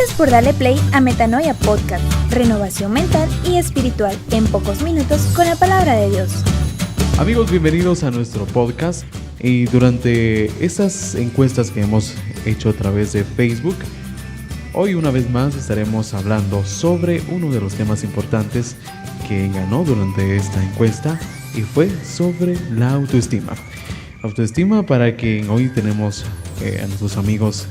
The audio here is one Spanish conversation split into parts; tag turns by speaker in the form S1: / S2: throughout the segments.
S1: Gracias por darle play a Metanoia Podcast, renovación mental y espiritual en pocos minutos con la palabra de Dios.
S2: Amigos, bienvenidos a nuestro podcast. Y durante estas encuestas que hemos hecho a través de Facebook, hoy una vez más estaremos hablando sobre uno de los temas importantes que ganó durante esta encuesta, y fue sobre la autoestima. Autoestima, para quien hoy tenemos a nuestros amigos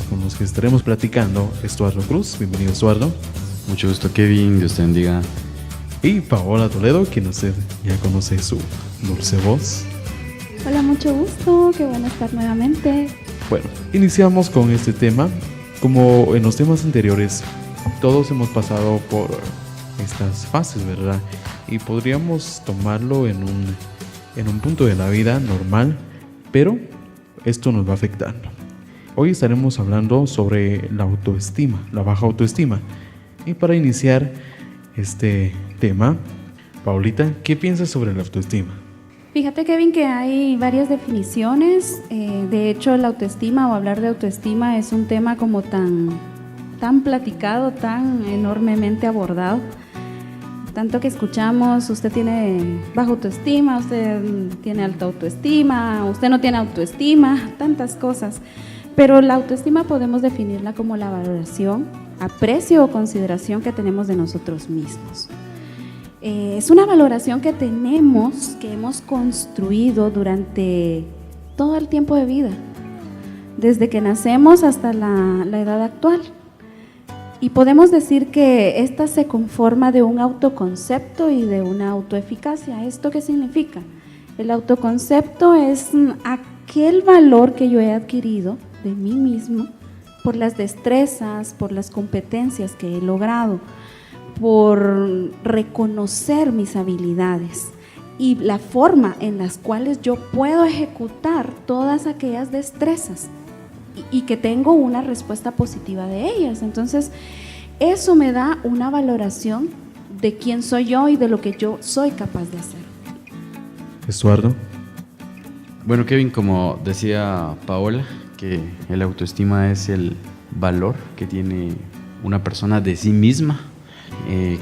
S2: con los que estaremos platicando. Estuardo Cruz, bienvenido Estuardo.
S3: Mucho gusto, Kevin, Dios te bendiga.
S2: Y Paola Toledo, quien usted ya conoce su dulce voz.
S4: Hola, mucho gusto, qué bueno estar nuevamente.
S2: Bueno, iniciamos con este tema. Como en los temas anteriores, todos hemos pasado por estas fases, ¿verdad? Y podríamos tomarlo en un punto de la vida normal, pero esto nos va afectando. Hoy estaremos hablando sobre la autoestima, la baja autoestima. Y para iniciar este tema, Paulita, ¿qué piensas sobre la autoestima?
S4: Fíjate, Kevin, que hay varias definiciones. De hecho, la autoestima o hablar de autoestima es un tema como tan platicado, tan enormemente abordado. Tanto que escuchamos, usted tiene baja autoestima, usted tiene alta autoestima, usted no tiene autoestima, tantas cosas. Pero la autoestima podemos definirla como la valoración, aprecio o consideración que tenemos de nosotros mismos. Es una valoración que tenemos, que hemos construido durante todo el tiempo de vida, desde que nacemos hasta la edad actual. Y podemos decir que esta se conforma de un autoconcepto y de una autoeficacia. ¿Esto qué significa? El autoconcepto es aquel valor que yo he adquirido de mí mismo por las destrezas, por las competencias que he logrado, por reconocer mis habilidades y la forma en las cuales yo puedo ejecutar todas aquellas destrezas y que tengo una respuesta positiva de ellas. Entonces, eso me da una valoración de quién soy yo y de lo que yo soy capaz de hacer.
S2: Estuardo.
S3: Bueno, Kevin, como decía Paola, que el autoestima es el valor que tiene una persona de sí misma.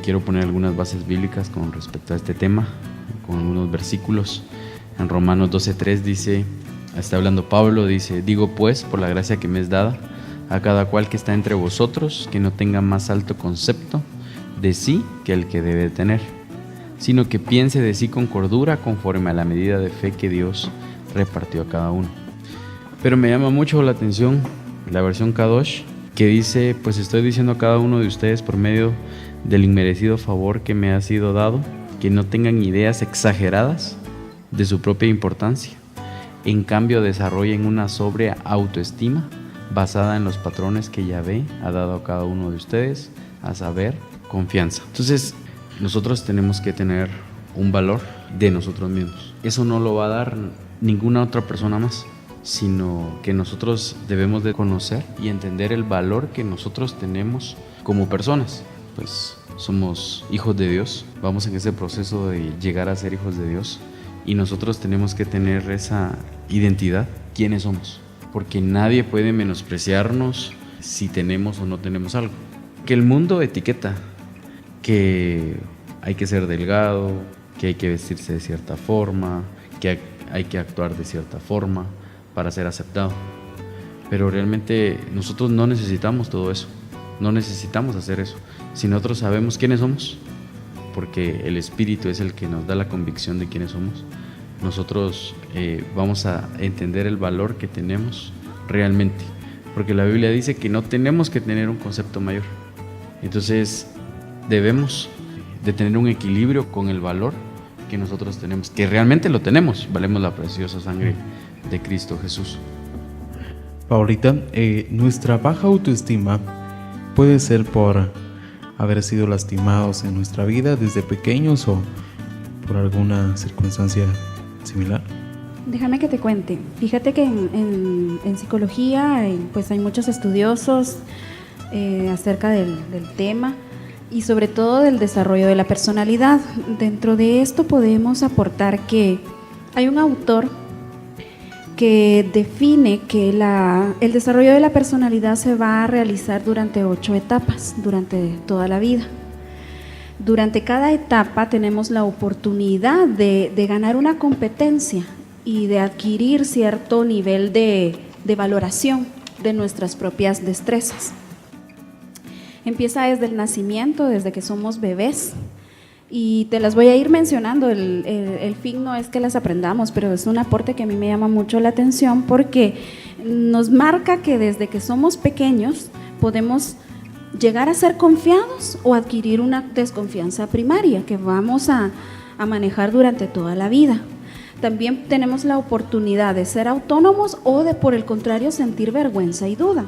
S3: Quiero poner algunas bases bíblicas con respecto a este tema, con algunos versículos. En Romanos 12:3 dice, está hablando Pablo, dice: digo pues, por la gracia que me es dada, a cada cual que está entre vosotros, que no tenga más alto concepto de sí que el que debe tener, sino que piense de sí con cordura, conforme a la medida de fe que Dios repartió a cada uno. Pero me llama mucho la atención la versión Kadosh, que dice: pues estoy diciendo a cada uno de ustedes por medio del inmerecido favor que me ha sido dado, que no tengan ideas exageradas de su propia importancia. En cambio, desarrollen una sobria autoestima basada en los patrones que Yahvé ha dado a cada uno de ustedes, a saber, confianza. Entonces, nosotros tenemos que tener un valor de nosotros mismos. Eso no lo va a dar ninguna otra persona más, sino que nosotros debemos de conocer y entender el valor que nosotros tenemos como personas. Pues somos hijos de Dios, vamos en ese proceso de llegar a ser hijos de Dios, y nosotros tenemos que tener esa identidad, quiénes somos, porque nadie puede menospreciarnos si tenemos o no tenemos algo. Que el mundo etiqueta que hay que ser delgado, que hay que vestirse de cierta forma, que hay que actuar de cierta forma para ser aceptado. Pero realmente nosotros no necesitamos todo eso, no necesitamos hacer eso. Si nosotros sabemos quiénes somos, porque el Espíritu es el que nos da la convicción de quiénes somos, nosotros vamos a entender el valor que tenemos realmente, porque la Biblia dice que no tenemos que tener un concepto mayor. Entonces debemos de tener un equilibrio con el valor que nosotros tenemos, que realmente lo tenemos, valemos la preciosa sangre de Cristo Jesús.
S2: Paulita, nuestra baja autoestima puede ser por haber sido lastimados en nuestra vida desde pequeños o por alguna circunstancia similar.
S4: Déjame que te cuente. Fíjate que en psicología pues hay muchos estudiosos acerca del tema y sobre todo del desarrollo de la personalidad. Dentro de esto podemos aportar que hay un autor que define que el desarrollo de la personalidad se va a realizar durante 8 etapas, durante toda la vida. Durante cada etapa tenemos la oportunidad de ganar una competencia y de adquirir cierto nivel de valoración de nuestras propias destrezas. Empieza desde el nacimiento, desde que somos bebés, y te las voy a ir mencionando. El fin no es que las aprendamos, pero es un aporte que a mí me llama mucho la atención porque nos marca que desde que somos pequeños podemos llegar a ser confiados o adquirir una desconfianza primaria que vamos a manejar durante toda la vida. También tenemos la oportunidad de ser autónomos o de, por el contrario, sentir vergüenza y duda.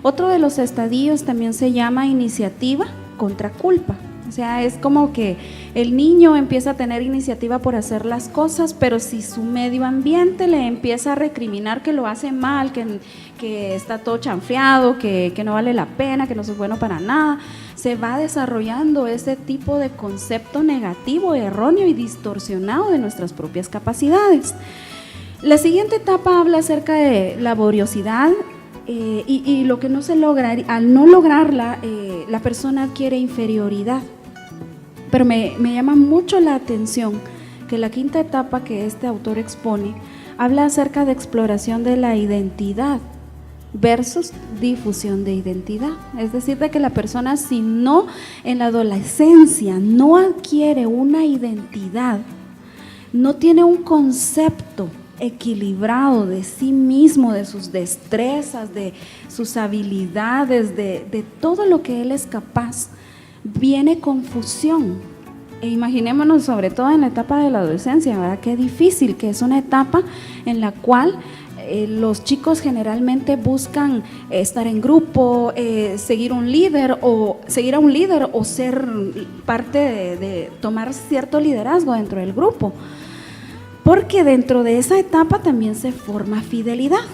S4: Otro de los estadios también se llama iniciativa contra culpa. O sea, es como que el niño empieza a tener iniciativa por hacer las cosas, pero si su medio ambiente le empieza a recriminar que lo hace mal, que está todo chanfleado, que no vale la pena, que no es bueno para nada, se va desarrollando ese tipo de concepto negativo, erróneo y distorsionado de nuestras propias capacidades. La siguiente etapa habla acerca de laboriosidad y lo que no se logra. Al no lograrla, la persona adquiere inferioridad. Pero me llama mucho la atención que la quinta etapa que este autor expone habla acerca de exploración de la identidad versus difusión de identidad. Es decir, de que la persona, si no en la adolescencia no adquiere una identidad, no tiene un concepto equilibrado de sí mismo, de sus destrezas, de sus habilidades, de todo lo que él es capaz, viene confusión. E imaginémonos, sobre todo en la etapa de la adolescencia, ¿verdad? Qué difícil, que es una etapa en la cual los chicos generalmente buscan estar en grupo, seguir a un líder o ser parte de tomar cierto liderazgo dentro del grupo, porque dentro de esa etapa también se forma fidelidad.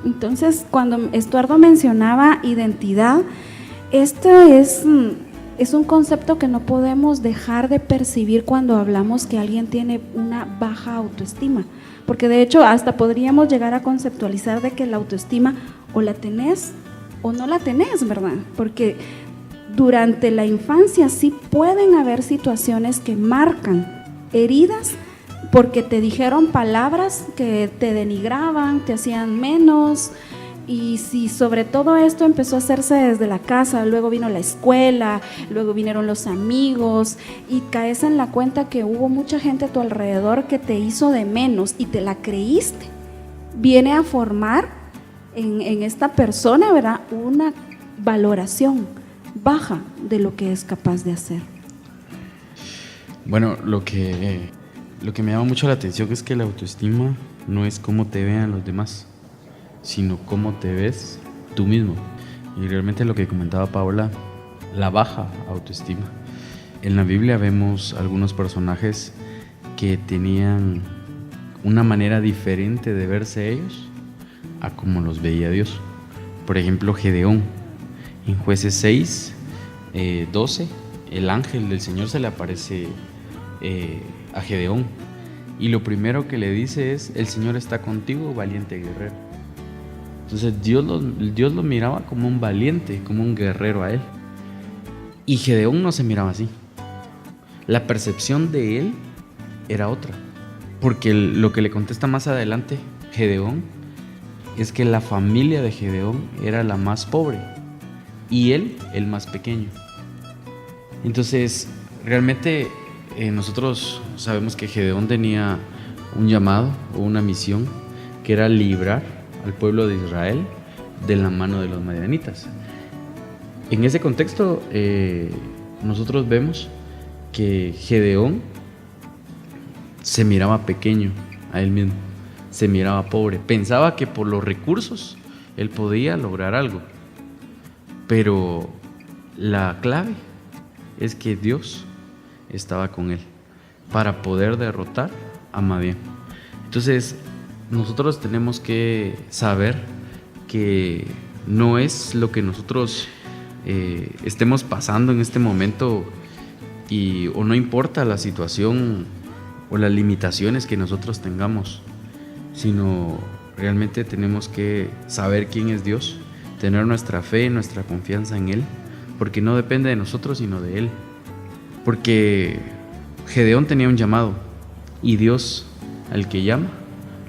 S4: Entonces, cuando Estuardo mencionaba identidad, esto es un concepto que no podemos dejar de percibir cuando hablamos que alguien tiene una baja autoestima, porque de hecho hasta podríamos llegar a conceptualizar de que la autoestima o la tenés o no la tenés, ¿verdad? Porque durante la infancia sí pueden haber situaciones que marcan heridas porque te dijeron palabras que te denigraban, te hacían menos. Y si sobre todo esto empezó a hacerse desde la casa, luego vino la escuela, luego vinieron los amigos y caes en la cuenta que hubo mucha gente a tu alrededor que te hizo de menos y te la creíste, viene a formar en esta persona, ¿verdad?, una valoración baja de lo que es capaz de hacer.
S3: Bueno, lo que me llama mucho la atención es que la autoestima no es cómo te vean los demás, sino cómo te ves tú mismo. Y realmente lo que comentaba Paola, la baja autoestima. En la Biblia vemos algunos personajes que tenían una manera diferente de verse ellos a como los veía Dios. Por ejemplo, Gedeón. En Jueces 6, 12, el ángel del Señor se le aparece a Gedeón. Y lo primero que le dice es: el Señor está contigo, valiente guerrero. Entonces Dios lo miraba como un valiente, como un guerrero a él. Y Gedeón no se miraba así. La percepción de él era otra. Porque lo que le contesta más adelante Gedeón es que la familia de Gedeón era la más pobre y él el más pequeño. Entonces realmente nosotros sabemos que Gedeón tenía un llamado o una misión que era librar al pueblo de Israel de la mano de los madianitas. En ese contexto nosotros vemos que Gedeón se miraba pequeño a él mismo, se miraba pobre, pensaba que por los recursos él podía lograr algo, pero la clave es que Dios estaba con él para poder derrotar a Madián. Entonces nosotros tenemos que saber que no es lo que nosotros estemos pasando en este momento o no importa la situación o las limitaciones que nosotros tengamos, sino realmente tenemos que saber quién es Dios, tener nuestra fe, nuestra confianza en Él, porque no depende de nosotros, sino de Él. Porque Gedeón tenía un llamado, y Dios, al que llama,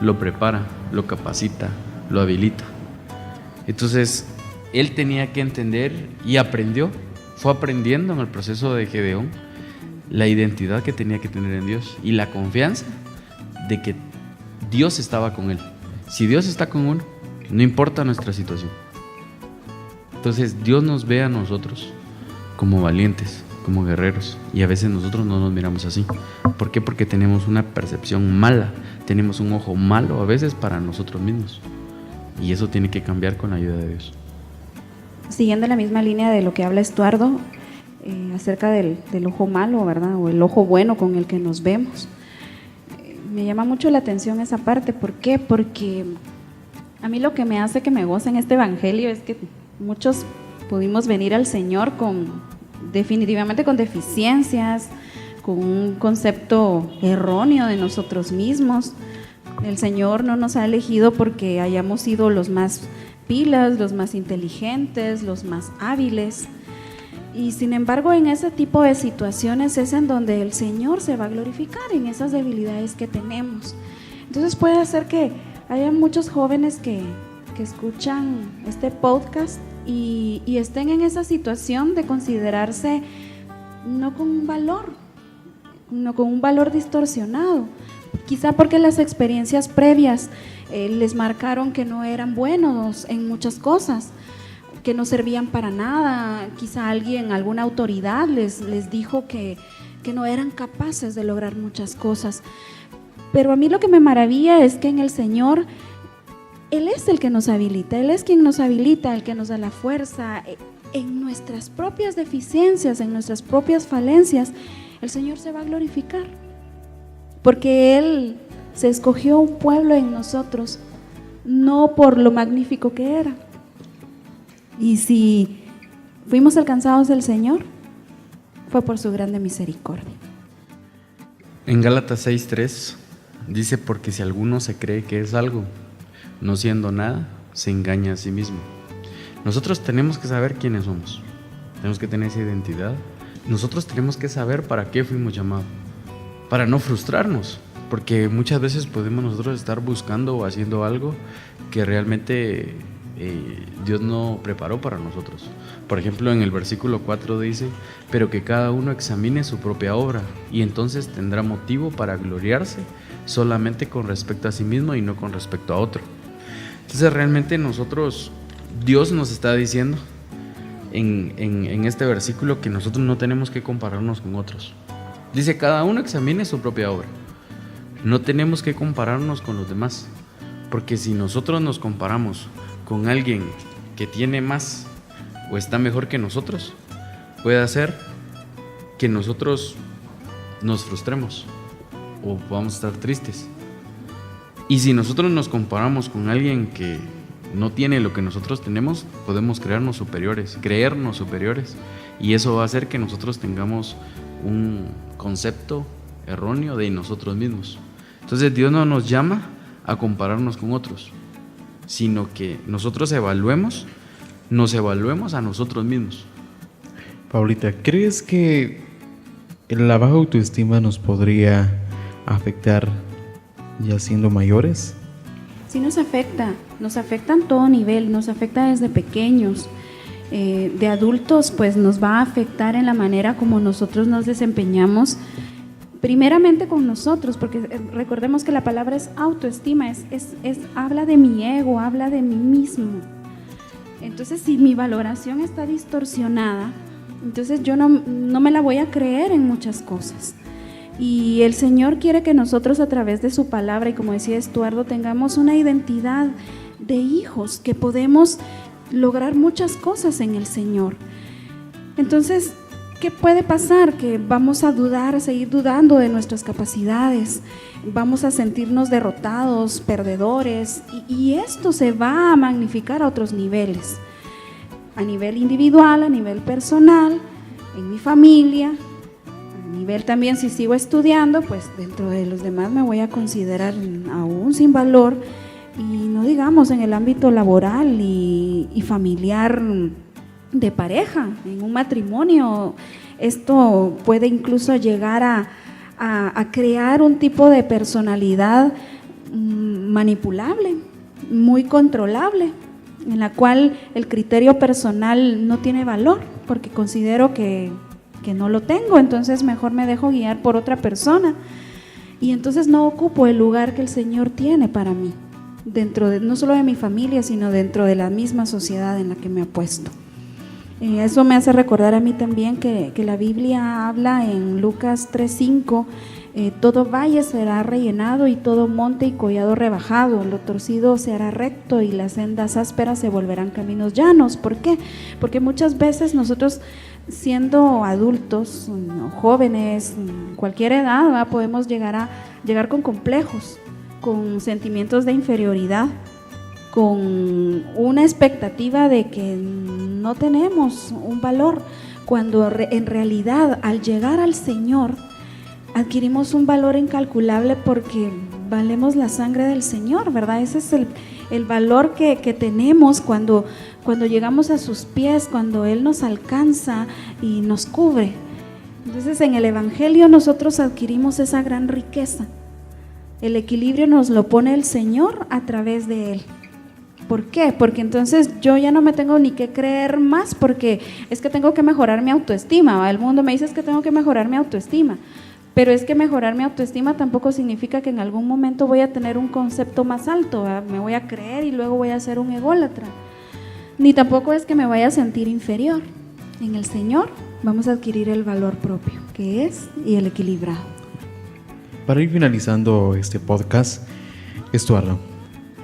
S3: lo prepara, lo capacita, lo habilita. Entonces, él tenía que entender y fue aprendiendo en el proceso de Gedeón la identidad que tenía que tener en Dios y la confianza de que Dios estaba con él. Si Dios está con uno, no importa nuestra situación. Entonces, Dios nos ve a nosotros como valientes, como guerreros, y a veces nosotros no nos miramos así. ¿Por qué? Porque tenemos una percepción mala, tenemos un ojo malo a veces para nosotros mismos, y eso tiene que cambiar con la ayuda de Dios.
S4: Siguiendo la misma línea de lo que habla Estuardo acerca del ojo malo, ¿verdad? O el ojo bueno con el que nos vemos. Me llama mucho la atención esa parte. ¿Por qué? Porque a mí lo que me hace que me goce en este evangelio es que muchos pudimos venir al Señor definitivamente con deficiencias, con un concepto erróneo de nosotros mismos. El Señor no nos ha elegido porque hayamos sido los más pilas, los más inteligentes, los más hábiles. Y sin embargo, en ese tipo de situaciones es en donde el Señor se va a glorificar, en esas debilidades que tenemos. Entonces puede ser que haya muchos jóvenes que escuchan este podcast y estén en esa situación de considerarse no con un valor distorsionado, quizá porque las experiencias previas les marcaron que no eran buenos en muchas cosas, que no servían para nada. Quizá alguna autoridad les dijo que no eran capaces de lograr muchas cosas. Pero a mí lo que me maravilla es que en el Señor, Él es el que nos habilita, Él es quien nos habilita, el que nos da la fuerza. En nuestras propias deficiencias, en nuestras propias falencias, el Señor se va a glorificar, porque Él se escogió un pueblo en nosotros, no por lo magnífico que era. Y si fuimos alcanzados del Señor, fue por su grande misericordia.
S3: En Gálatas 6:3 dice: porque si alguno se cree que es algo, no siendo nada, se engaña a sí mismo. Nosotros tenemos que saber quiénes somos, tenemos que tener esa identidad. Nosotros tenemos que saber para qué fuimos llamados, para no frustrarnos, porque muchas veces podemos nosotros estar buscando o haciendo algo que realmente Dios no preparó para nosotros. Por ejemplo, en el versículo 4 dice: pero que cada uno examine su propia obra, y entonces tendrá motivo para gloriarse solamente con respecto a sí mismo y no con respecto a otro. Entonces realmente Dios nos está diciendo en este versículo que nosotros no tenemos que compararnos con otros. Dice: cada uno examine su propia obra. No tenemos que compararnos con los demás, porque si nosotros nos comparamos con alguien que tiene más o está mejor que nosotros, puede hacer que nosotros nos frustremos o podamos estar tristes. Y si nosotros nos comparamos con alguien que no tiene lo que nosotros tenemos, podemos creernos superiores, y eso va a hacer que nosotros tengamos un concepto erróneo de nosotros mismos. Entonces Dios no nos llama a compararnos con otros, sino que nosotros nos evaluemos a nosotros mismos.
S2: Paulita, ¿crees que la baja autoestima nos podría afectar ya siendo mayores?
S4: Sí, nos afecta en todo nivel, nos afecta desde pequeños. De adultos, pues nos va a afectar en la manera como nosotros nos desempeñamos, primeramente con nosotros, porque recordemos que la palabra es autoestima, habla de mi ego, habla de mí mismo. Entonces, si mi valoración está distorsionada, entonces yo no me la voy a creer en muchas cosas. Y el Señor quiere que nosotros, a través de su palabra, y como decía Estuardo, tengamos una identidad de hijos, que podemos lograr muchas cosas en el Señor. Entonces, ¿qué puede pasar? Que vamos a seguir dudando de nuestras capacidades, vamos a sentirnos derrotados, perdedores, y esto se va a magnificar a otros niveles, a nivel individual, a nivel personal, en mi familia, a nivel también, si sigo estudiando, pues dentro de los demás me voy a considerar aún sin valor. Y no digamos en el ámbito laboral y familiar de pareja, en un matrimonio. Esto puede incluso llegar a crear un tipo de personalidad manipulable, muy controlable, en la cual el criterio personal no tiene valor, porque considero que no lo tengo, entonces mejor me dejo guiar por otra persona. Y entonces no ocupo el lugar que el Señor tiene para mí, dentro de, no solo de mi familia, sino dentro de la misma sociedad en la que me ha puesto. Eso me hace recordar a mí también que la Biblia habla en Lucas 3:5, todo valle será rellenado y todo monte y collado rebajado, lo torcido se hará recto y las sendas ásperas se volverán caminos llanos. ¿Por qué? Porque muchas veces nosotros, siendo adultos, jóvenes, cualquier edad, ¿verdad?, podemos llegar con complejos, con sentimientos de inferioridad, con una expectativa de que no tenemos un valor, cuando en realidad al llegar al Señor adquirimos un valor incalculable porque valemos la sangre del Señor, ¿verdad? Ese es el valor que tenemos cuando llegamos a sus pies, cuando Él nos alcanza y nos cubre. Entonces en el Evangelio nosotros adquirimos esa gran riqueza. El equilibrio nos lo pone el Señor a través de Él. ¿Por qué? Porque entonces yo ya no me tengo ni que creer más, porque es que tengo que mejorar mi autoestima, ¿va? El mundo me dice es que tengo que mejorar mi autoestima, pero es que mejorar mi autoestima tampoco significa que en algún momento voy a tener un concepto más alto, ¿va? Me voy a creer y luego voy a ser un ególatra, ni tampoco es que me vaya a sentir inferior. En el Señor vamos a adquirir el valor propio, que es, y el equilibrado.
S2: Para ir finalizando este podcast, Estuardo,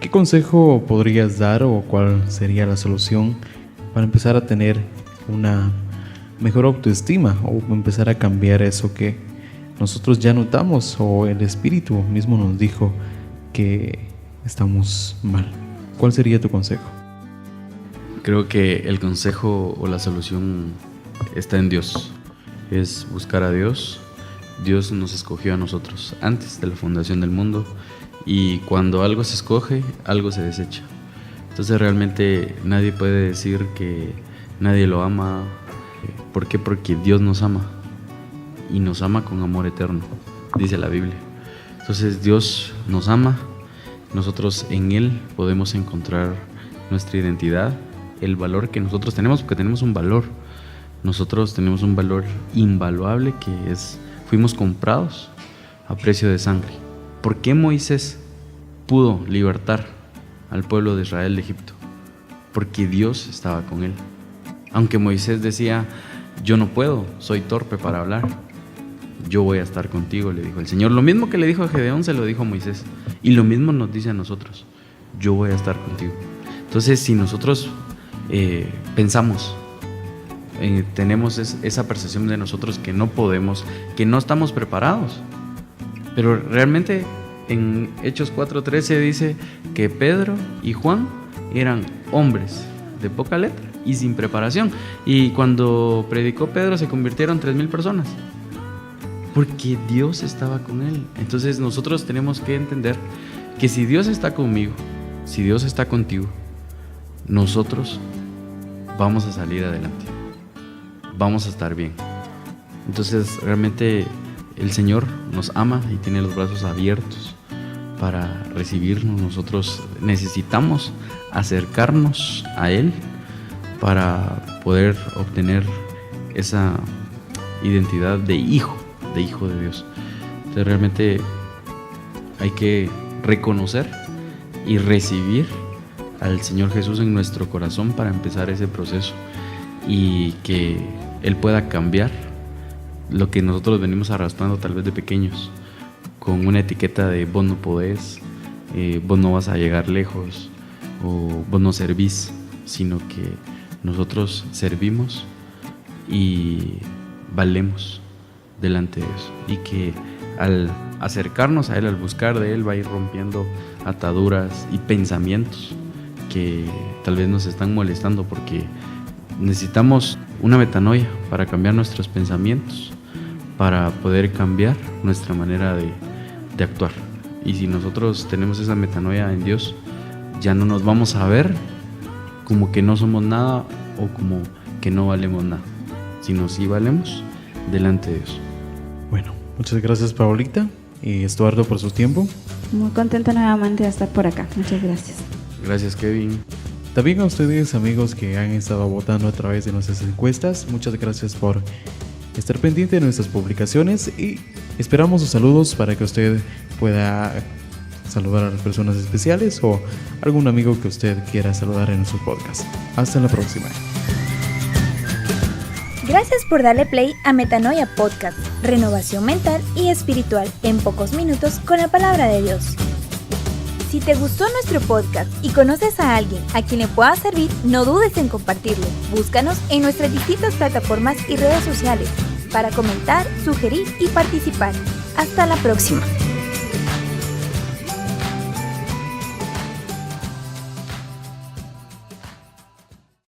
S2: ¿qué consejo podrías dar o cuál sería la solución para empezar a tener una mejor autoestima o empezar a cambiar eso que nosotros ya notamos o el Espíritu mismo nos dijo que estamos mal? ¿Cuál sería tu consejo?
S3: Creo que el consejo o la solución está en Dios. Es buscar a Dios. Dios nos escogió a nosotros antes de la fundación del mundo. Y cuando algo se escoge, algo se desecha. Entonces realmente nadie puede decir que nadie lo ama. ¿Por qué? Porque Dios nos ama. Y nos ama con amor eterno, dice la Biblia. Entonces Dios nos ama. Nosotros en Él podemos encontrar nuestra identidad, el valor que nosotros tenemos, porque tenemos un valor. Nosotros tenemos un valor invaluable que es, fuimos comprados a precio de sangre. ¿Por qué Moisés pudo libertar al pueblo de Israel de Egipto? Porque Dios estaba con él. Aunque Moisés decía, yo no puedo, soy torpe para hablar, yo voy a estar contigo, le dijo el Señor. Lo mismo que le dijo a Gedeón se lo dijo a Moisés. Y lo mismo nos dice a nosotros, yo voy a estar contigo. Entonces, si nosotros pensamos, tenemos esa percepción de nosotros que no podemos, que no estamos preparados, pero realmente en Hechos 4:13 dice que Pedro y Juan eran hombres de poca letra y sin preparación. Y cuando predicó Pedro se convirtieron 3,000 personas. Porque Dios estaba con él. Entonces nosotros tenemos que entender que si Dios está conmigo, si Dios está contigo, nosotros vamos a salir adelante. Vamos a estar bien. Entonces realmente el Señor nos ama y tiene los brazos abiertos para recibirnos. Nosotros necesitamos acercarnos a Él para poder obtener esa identidad de hijo de Dios. Entonces realmente hay que reconocer y recibir al Señor Jesús en nuestro corazón para empezar ese proceso y que Él pueda cambiar lo que nosotros venimos arrastrando tal vez de pequeños, con una etiqueta de vos no podés, vos no vas a llegar lejos o vos no servís, sino que nosotros servimos y valemos delante de Dios, y que al acercarnos a Él, al buscar de Él, va a ir rompiendo ataduras y pensamientos que tal vez nos están molestando, porque necesitamos una metanoia para cambiar nuestros pensamientos, para poder cambiar nuestra manera de actuar. Y si nosotros tenemos esa metanoia en Dios, ya no nos vamos a ver como que no somos nada o como que no valemos nada, sino sí valemos delante de Dios.
S2: Bueno, muchas gracias Paulita y Estuardo por su tiempo.
S4: Muy contenta nuevamente de estar por acá. Muchas gracias.
S3: Gracias, Kevin.
S2: También a ustedes, amigos, que han estado votando a través de nuestras encuestas, muchas gracias por estar pendiente de nuestras publicaciones y esperamos sus saludos para que usted pueda saludar a las personas especiales o algún amigo que usted quiera saludar en nuestro podcast. Hasta la próxima.
S1: Gracias por darle play a Metanoia Podcast, renovación mental y espiritual en pocos minutos con la palabra de Dios. Si te gustó nuestro podcast y conoces a alguien a quien le pueda servir, no dudes en compartirlo. Búscanos en nuestras distintas plataformas y redes sociales para comentar, sugerir y participar. Hasta la próxima.